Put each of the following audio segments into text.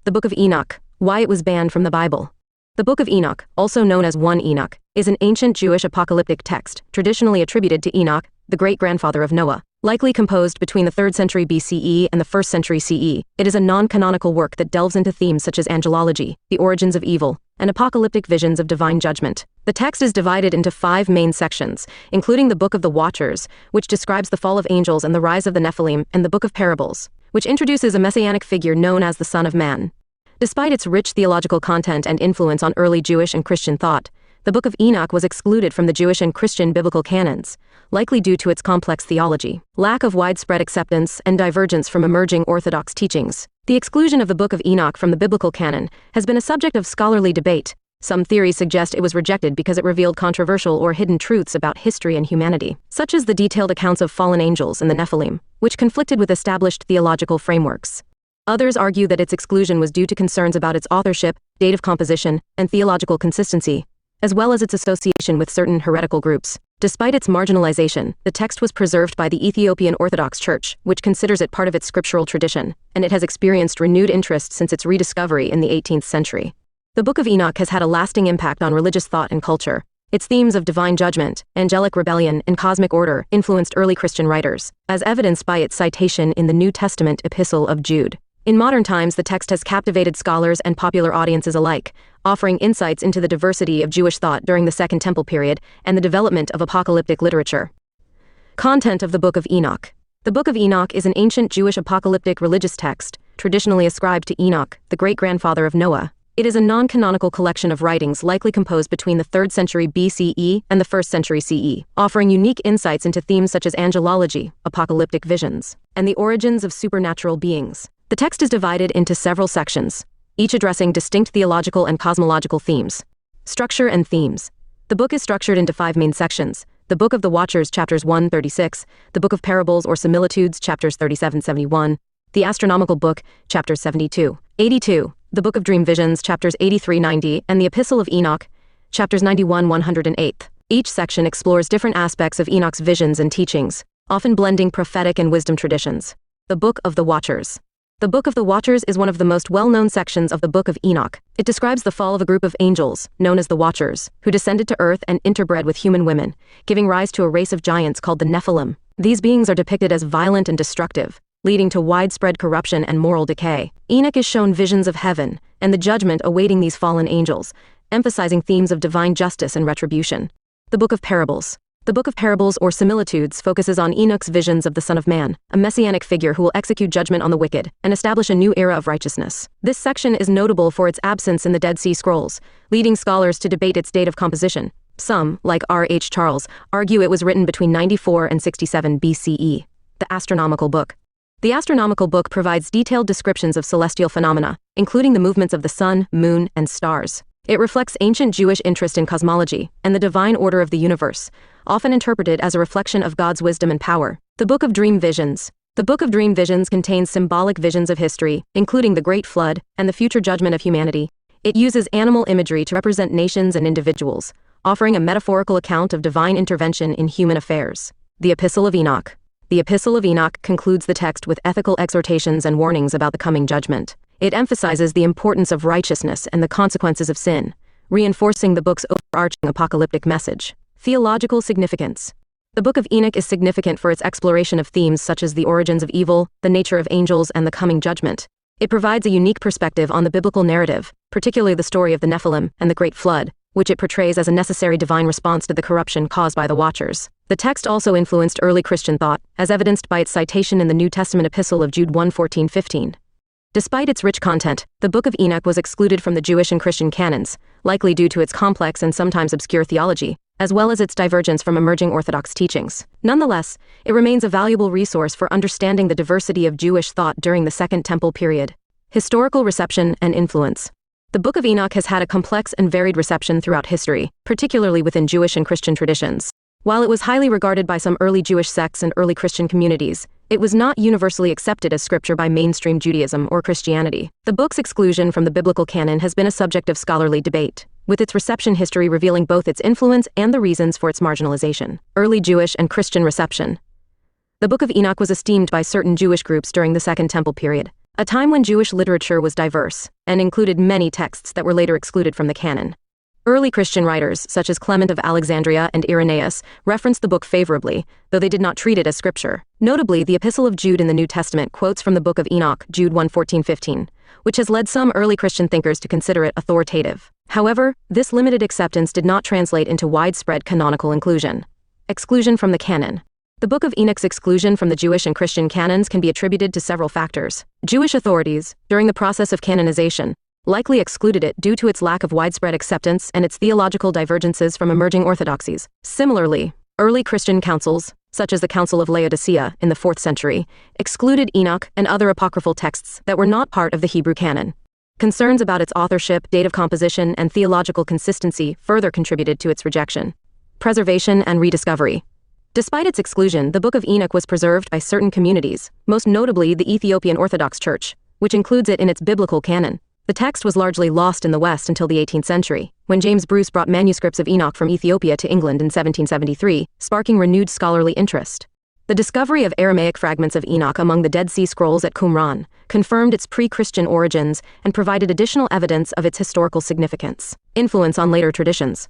The Book of Enoch, why it was banned from the Bible. The Book of Enoch, also known as 1 Enoch, is an ancient Jewish apocalyptic text, traditionally attributed to Enoch, the great-grandfather of Noah. Likely composed between the 3rd century BCE and the 1st century CE, it is a non-canonical work that delves into themes such as angelology, the origins of evil, and apocalyptic visions of divine judgment. The text is divided into 5 main sections, including the Book of the Watchers, which describes the fall of angels and the rise of the Nephilim, and the Book of Parables, which introduces a messianic figure known as the Son of Man. Despite its rich theological content and influence on early Jewish and Christian thought, the Book of Enoch was excluded from the Jewish and Christian biblical canons, likely due to its complex theology, lack of widespread acceptance, and divergence from emerging Orthodox teachings. The exclusion of the Book of Enoch from the biblical canon has been a subject of scholarly debate. Some theories suggest it was rejected because it revealed controversial or hidden truths about history and humanity, such as the detailed accounts of fallen angels and the Nephilim, which conflicted with established theological frameworks. Others argue that its exclusion was due to concerns about its authorship, date of composition, and theological consistency, as well as its association with certain heretical groups. Despite its marginalization, the text was preserved by the Ethiopian Orthodox Church, which considers it part of its scriptural tradition, and it has experienced renewed interest since its rediscovery in the 18th century. The Book of Enoch has had a lasting impact on religious thought and culture. Its themes of divine judgment, angelic rebellion, and cosmic order influenced early Christian writers, as evidenced by its citation in the New Testament Epistle of Jude. In modern times, the text has captivated scholars and popular audiences alike, offering insights into the diversity of Jewish thought during the Second Temple period and the development of apocalyptic literature. Content of the Book of Enoch. The Book of Enoch is an ancient Jewish apocalyptic religious text, traditionally ascribed to Enoch, the great-grandfather of Noah. It is a non-canonical collection of writings likely composed between the 3rd century BCE and the 1st century CE, offering unique insights into themes such as angelology, apocalyptic visions, and the origins of supernatural beings. The text is divided into several sections, each addressing distinct theological and cosmological themes. Structure and themes. The book is structured into 5 main sections: the Book of the Watchers, chapters 1-36, the Book of Parables or Similitudes, chapters 37-71, the Astronomical Book, chapters 72-82, the Book of Dream Visions, chapters 83-90, and the Epistle of Enoch, chapters 91-108. Each section explores different aspects of Enoch's visions and teachings, often blending prophetic and wisdom traditions. The Book of the Watchers. The Book of the Watchers is one of the most well-known sections of the Book of Enoch. It describes the fall of a group of angels, known as the Watchers, who descended to earth and interbred with human women, giving rise to a race of giants called the Nephilim. These beings are depicted as violent and destructive, leading to widespread corruption and moral decay. Enoch is shown visions of heaven and the judgment awaiting these fallen angels, emphasizing themes of divine justice and retribution. The Book of Parables. The Book of Parables or Similitudes focuses on Enoch's visions of the Son of Man, a messianic figure who will execute judgment on the wicked and establish a new era of righteousness. This section is notable for its absence in the Dead Sea Scrolls, leading scholars to debate its date of composition. Some, like R. H. Charles, argue it was written between 94 and 67 BCE. The Astronomical Book. The Astronomical Book provides detailed descriptions of celestial phenomena, including the movements of the sun, moon, and stars. It reflects ancient Jewish interest in cosmology and the divine order of the universe, often interpreted as a reflection of God's wisdom and power. The Book of Dream Visions. The Book of Dream Visions contains symbolic visions of history, including the Great Flood and the future judgment of humanity. It uses animal imagery to represent nations and individuals, offering a metaphorical account of divine intervention in human affairs. The Epistle of Enoch. The Epistle of Enoch concludes the text with ethical exhortations and warnings about the coming judgment. It emphasizes the importance of righteousness and the consequences of sin, reinforcing the book's overarching apocalyptic message. Theological significance. The Book of Enoch is significant for its exploration of themes such as the origins of evil, the nature of angels, and the coming judgment. It provides a unique perspective on the biblical narrative, particularly the story of the Nephilim and the Great Flood, which it portrays as a necessary divine response to the corruption caused by the Watchers. The text also influenced early Christian thought, as evidenced by its citation in the New Testament Epistle of Jude 1:14-15. Despite its rich content, the Book of Enoch was excluded from the Jewish and Christian canons, likely due to its complex and sometimes obscure theology, as well as its divergence from emerging Orthodox teachings. Nonetheless, it remains a valuable resource for understanding the diversity of Jewish thought during the Second Temple period. Historical reception and influence. The Book of Enoch has had a complex and varied reception throughout history, particularly within Jewish and Christian traditions. While it was highly regarded by some early Jewish sects and early Christian communities, it was not universally accepted as scripture by mainstream Judaism or Christianity. The book's exclusion from the biblical canon has been a subject of scholarly debate, with its reception history revealing both its influence and the reasons for its marginalization. Early Jewish and Christian reception. The Book of Enoch was esteemed by certain Jewish groups during the Second Temple period, a time when Jewish literature was diverse and included many texts that were later excluded from the canon. Early Christian writers, such as Clement of Alexandria and Irenaeus, referenced the book favorably, though they did not treat it as scripture. Notably, the Epistle of Jude in the New Testament quotes from the book of Enoch, Jude 1:14-15, which has led some early Christian thinkers to consider it authoritative. However, this limited acceptance did not translate into widespread canonical inclusion. Exclusion from the canon. The Book of Enoch's exclusion from the Jewish and Christian canons can be attributed to several factors. Jewish authorities, during the process of canonization, likely excluded it due to its lack of widespread acceptance and its theological divergences from emerging orthodoxies. Similarly, early Christian councils, such as the Council of Laodicea in the 4th century, excluded Enoch and other apocryphal texts that were not part of the Hebrew canon. Concerns about its authorship, date of composition, and theological consistency further contributed to its rejection. Preservation and rediscovery. Despite its exclusion, the Book of Enoch was preserved by certain communities, most notably the Ethiopian Orthodox Church, which includes it in its biblical canon. The text was largely lost in the West until the 18th century, when James Bruce brought manuscripts of Enoch from Ethiopia to England in 1773, sparking renewed scholarly interest. The discovery of Aramaic fragments of Enoch among the Dead Sea Scrolls at Qumran confirmed its pre-Christian origins and provided additional evidence of its historical significance. Influence on later traditions.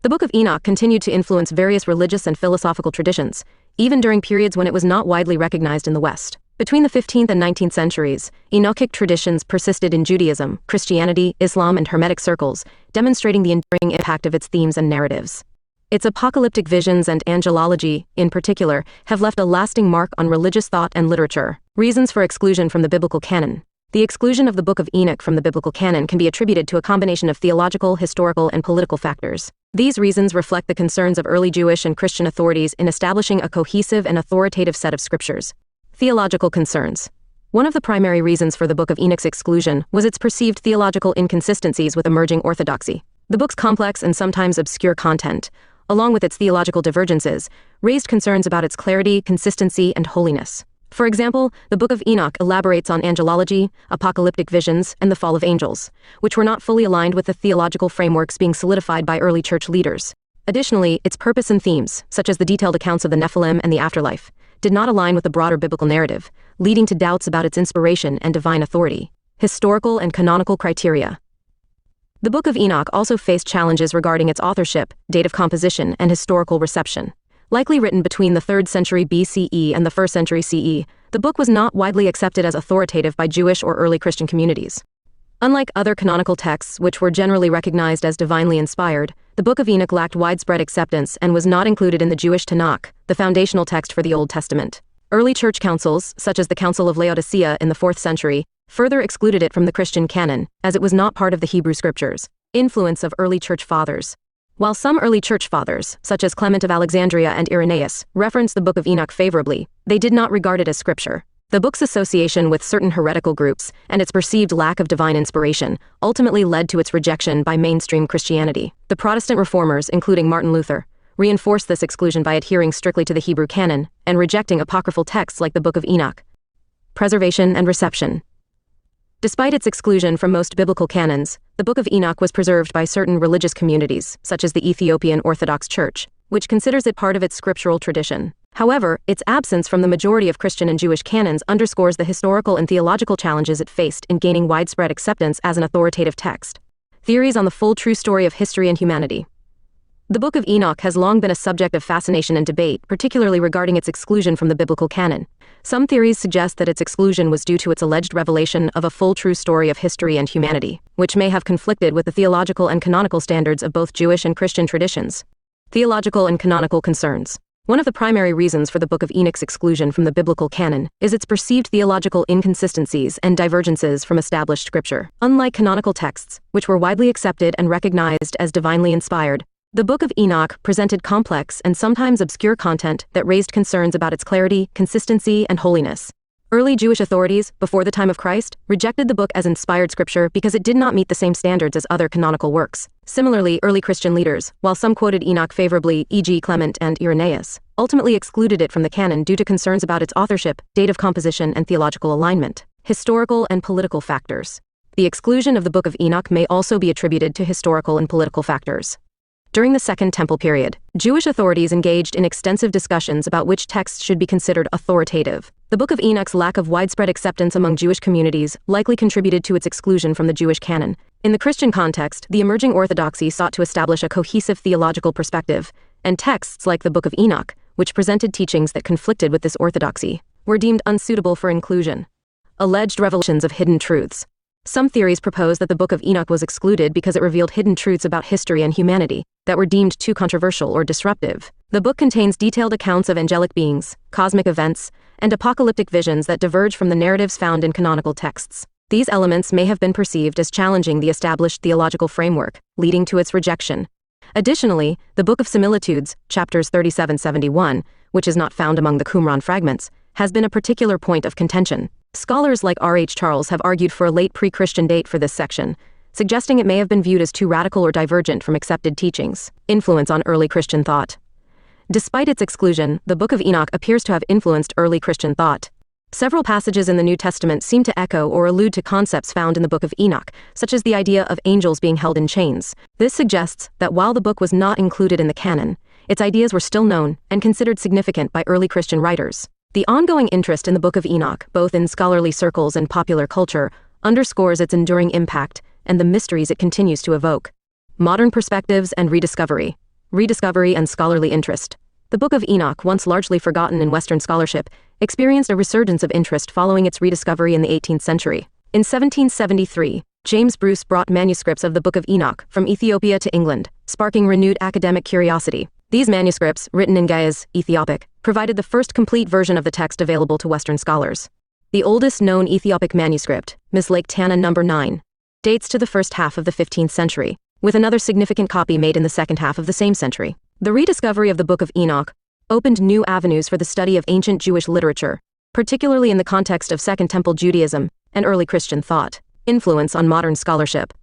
The Book of Enoch continued to influence various religious and philosophical traditions, even during periods when it was not widely recognized in the West. Between the 15th and 19th centuries, Enochic traditions persisted in Judaism, Christianity, Islam, and Hermetic circles, demonstrating the enduring impact of its themes and narratives. Its apocalyptic visions and angelology, in particular, have left a lasting mark on religious thought and literature. Reasons for exclusion from the biblical canon. The exclusion of the Book of Enoch from the biblical canon can be attributed to a combination of theological, historical, and political factors. These reasons reflect the concerns of early Jewish and Christian authorities in establishing a cohesive and authoritative set of scriptures. Theological concerns. One of the primary reasons for the Book of Enoch's exclusion was its perceived theological inconsistencies with emerging orthodoxy. The book's complex and sometimes obscure content, along with its theological divergences, raised concerns about its clarity, consistency, and holiness. For example, the Book of Enoch elaborates on angelology, apocalyptic visions, and the fall of angels, which were not fully aligned with the theological frameworks being solidified by early church leaders. Additionally, its purpose and themes, such as the detailed accounts of the Nephilim and the afterlife, did not align with the broader biblical narrative, leading to doubts about its inspiration and divine authority. Historical and canonical criteria. The Book of Enoch also faced challenges regarding its authorship, date of composition, and historical reception. Likely written between the 3rd century BCE and the 1st century CE, the book was not widely accepted as authoritative by Jewish or early Christian communities. Unlike other canonical texts, which were generally recognized as divinely inspired, the Book of Enoch lacked widespread acceptance and was not included in the Jewish Tanakh, the foundational text for the Old Testament. Early church councils, such as the Council of Laodicea in the 4th century, further excluded it from the Christian canon, as it was not part of the Hebrew Scriptures. Influence of early church fathers. While some early church fathers, such as Clement of Alexandria and Irenaeus, reference the Book of Enoch favorably, they did not regard it as scripture. The book's association with certain heretical groups and its perceived lack of divine inspiration ultimately led to its rejection by mainstream Christianity. The Protestant reformers, including Martin Luther, reinforced this exclusion by adhering strictly to the Hebrew canon and rejecting apocryphal texts like the Book of Enoch. Preservation and reception. Despite its exclusion from most biblical canons, the Book of Enoch was preserved by certain religious communities, such as the Ethiopian Orthodox Church, which considers it part of its scriptural tradition. However, its absence from the majority of Christian and Jewish canons underscores the historical and theological challenges it faced in gaining widespread acceptance as an authoritative text. Theories on the full true story of history and humanity. The Book of Enoch has long been a subject of fascination and debate, particularly regarding its exclusion from the biblical canon. Some theories suggest that its exclusion was due to its alleged revelation of a full true story of history and humanity, which may have conflicted with the theological and canonical standards of both Jewish and Christian traditions. Theological and canonical concerns. One of the primary reasons for the Book of Enoch's exclusion from the biblical canon is its perceived theological inconsistencies and divergences from established scripture. Unlike canonical texts, which were widely accepted and recognized as divinely inspired, the Book of Enoch presented complex and sometimes obscure content that raised concerns about its clarity, consistency, and holiness. Early Jewish authorities, before the time of Christ, rejected the book as inspired scripture because it did not meet the same standards as other canonical works. Similarly, early Christian leaders, while some quoted Enoch favorably, e.g. Clement and Irenaeus, ultimately excluded it from the canon due to concerns about its authorship, date of composition, and theological alignment. Historical and political factors. The exclusion of the Book of Enoch may also be attributed to historical and political factors. During the Second Temple period, Jewish authorities engaged in extensive discussions about which texts should be considered authoritative. The Book of Enoch's lack of widespread acceptance among Jewish communities likely contributed to its exclusion from the Jewish canon. In the Christian context, the emerging orthodoxy sought to establish a cohesive theological perspective, and texts like the Book of Enoch, which presented teachings that conflicted with this orthodoxy, were deemed unsuitable for inclusion. Alleged revelations of hidden truths. Some theories propose that the Book of Enoch was excluded because it revealed hidden truths about history and humanity that were deemed too controversial or disruptive. The book contains detailed accounts of angelic beings, cosmic events, and apocalyptic visions that diverge from the narratives found in canonical texts. These elements may have been perceived as challenging the established theological framework, leading to its rejection. Additionally, the Book of Similitudes, chapters 37-71, which is not found among the Qumran fragments, has been a particular point of contention. Scholars like R.H. Charles have argued for a late pre-Christian date for this section, suggesting it may have been viewed as too radical or divergent from accepted teachings. Influence on early Christian thought. Despite its exclusion, the Book of Enoch appears to have influenced early Christian thought. Several passages in the New Testament seem to echo or allude to concepts found in the Book of Enoch, such as the idea of angels being held in chains. This suggests that while the book was not included in the canon, its ideas were still known and considered significant by early Christian writers. The ongoing interest in the Book of Enoch, both in scholarly circles and popular culture, underscores its enduring impact and the mysteries it continues to evoke. Modern perspectives and rediscovery. Rediscovery and scholarly interest. The Book of Enoch, once largely forgotten in Western scholarship, experienced a resurgence of interest following its rediscovery in the 18th century. In 1773, James Bruce brought manuscripts of the Book of Enoch from Ethiopia to England, sparking renewed academic curiosity. These manuscripts, written in Ge'ez, Ethiopic, provided the first complete version of the text available to Western scholars. The oldest known Ethiopic manuscript, Mislake Tana No. 9, dates to the first half of the 15th century, with another significant copy made in the second half of the same century. The rediscovery of the Book of Enoch opened new avenues for the study of ancient Jewish literature, particularly in the context of Second Temple Judaism and early Christian thought. Influence on modern scholarship.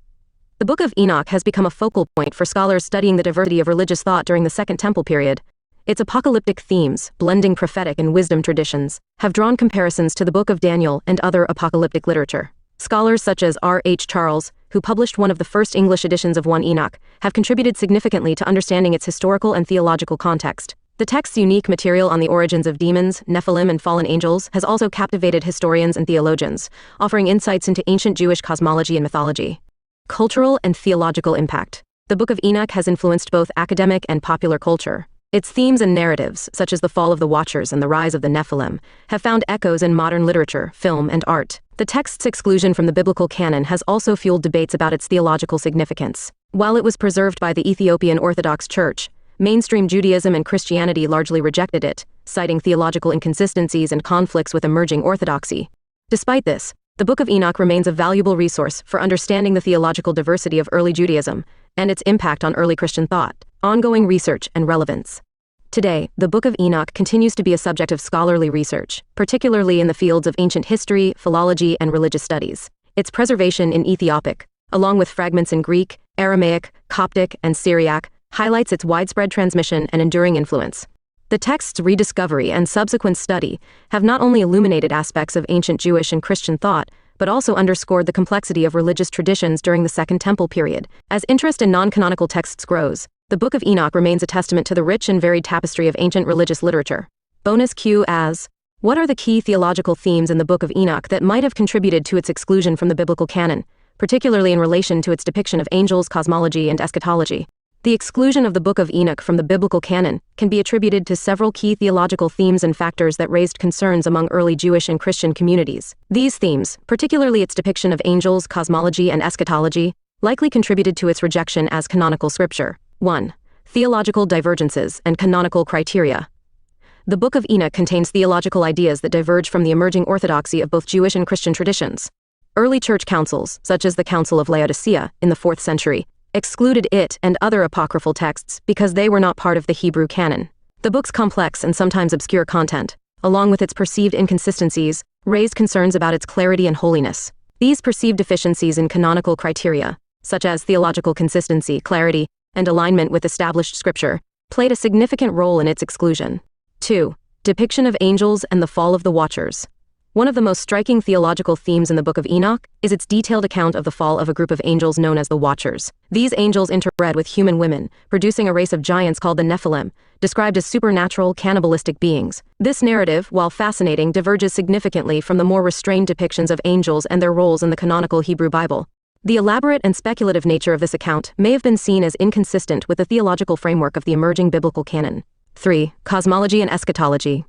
The Book of Enoch has become a focal point for scholars studying the diversity of religious thought during the Second Temple period. Its apocalyptic themes, blending prophetic and wisdom traditions, have drawn comparisons to the Book of Daniel and other apocalyptic literature. Scholars such as R.H. Charles, who published one of the first English editions of 1 Enoch, have contributed significantly to understanding its historical and theological context. The text's unique material on the origins of demons, Nephilim, and fallen angels has also captivated historians and theologians, offering insights into ancient Jewish cosmology and mythology. Cultural and theological impact. The Book of Enoch has influenced both academic and popular culture. Its themes and narratives, such as the fall of the Watchers and the rise of the Nephilim, have found echoes in modern literature, film, and art. The text's exclusion from the biblical canon has also fueled debates about its theological significance. While it was preserved by the Ethiopian Orthodox Church, mainstream Judaism and Christianity largely rejected it, citing theological inconsistencies and conflicts with emerging orthodoxy. Despite this, the Book of Enoch remains a valuable resource for understanding the theological diversity of early Judaism and its impact on early Christian thought. Ongoing research and relevance. Today, the Book of Enoch continues to be a subject of scholarly research, particularly in the fields of ancient history, philology, and religious studies. Its preservation in Ethiopic, along with fragments in Greek, Aramaic, Coptic, and Syriac, highlights its widespread transmission and enduring influence. The text's rediscovery and subsequent study have not only illuminated aspects of ancient Jewish and Christian thought, but also underscored the complexity of religious traditions during the Second Temple period. As interest in non-canonical texts grows, the Book of Enoch remains a testament to the rich and varied tapestry of ancient religious literature. Bonus Q as: what are the key theological themes in the Book of Enoch that might have contributed to its exclusion from the biblical canon, particularly in relation to its depiction of angels, cosmology, and eschatology? The exclusion of the Book of Enoch from the biblical canon can be attributed to several key theological themes and factors that raised concerns among early Jewish and Christian communities. These themes, particularly its depiction of angels, cosmology, and eschatology, likely contributed to its rejection as canonical scripture. 1. Theological divergences and canonical criteria. The Book of Enoch contains theological ideas that diverge from the emerging orthodoxy of both Jewish and Christian traditions. Early church councils, such as the Council of Laodicea in the 4th century, excluded it and other apocryphal texts because they were not part of the Hebrew canon. The book's complex and sometimes obscure content, along with its perceived inconsistencies, raised concerns about its clarity and holiness. These perceived deficiencies in canonical criteria, such as theological consistency, clarity, and alignment with established scripture, played a significant role in its exclusion. 2. Depiction of angels and the fall of the Watchers. One of the most striking theological themes in the book of Enoch is its detailed account of the fall of a group of angels known as the Watchers. These angels interbred with human women, producing a race of giants called the Nephilim, described as supernatural, cannibalistic beings. This narrative, while fascinating, diverges significantly from the more restrained depictions of angels and their roles in the canonical Hebrew Bible. The elaborate and speculative nature of this account may have been seen as inconsistent with the theological framework of the emerging biblical canon. 3. Cosmology and eschatology.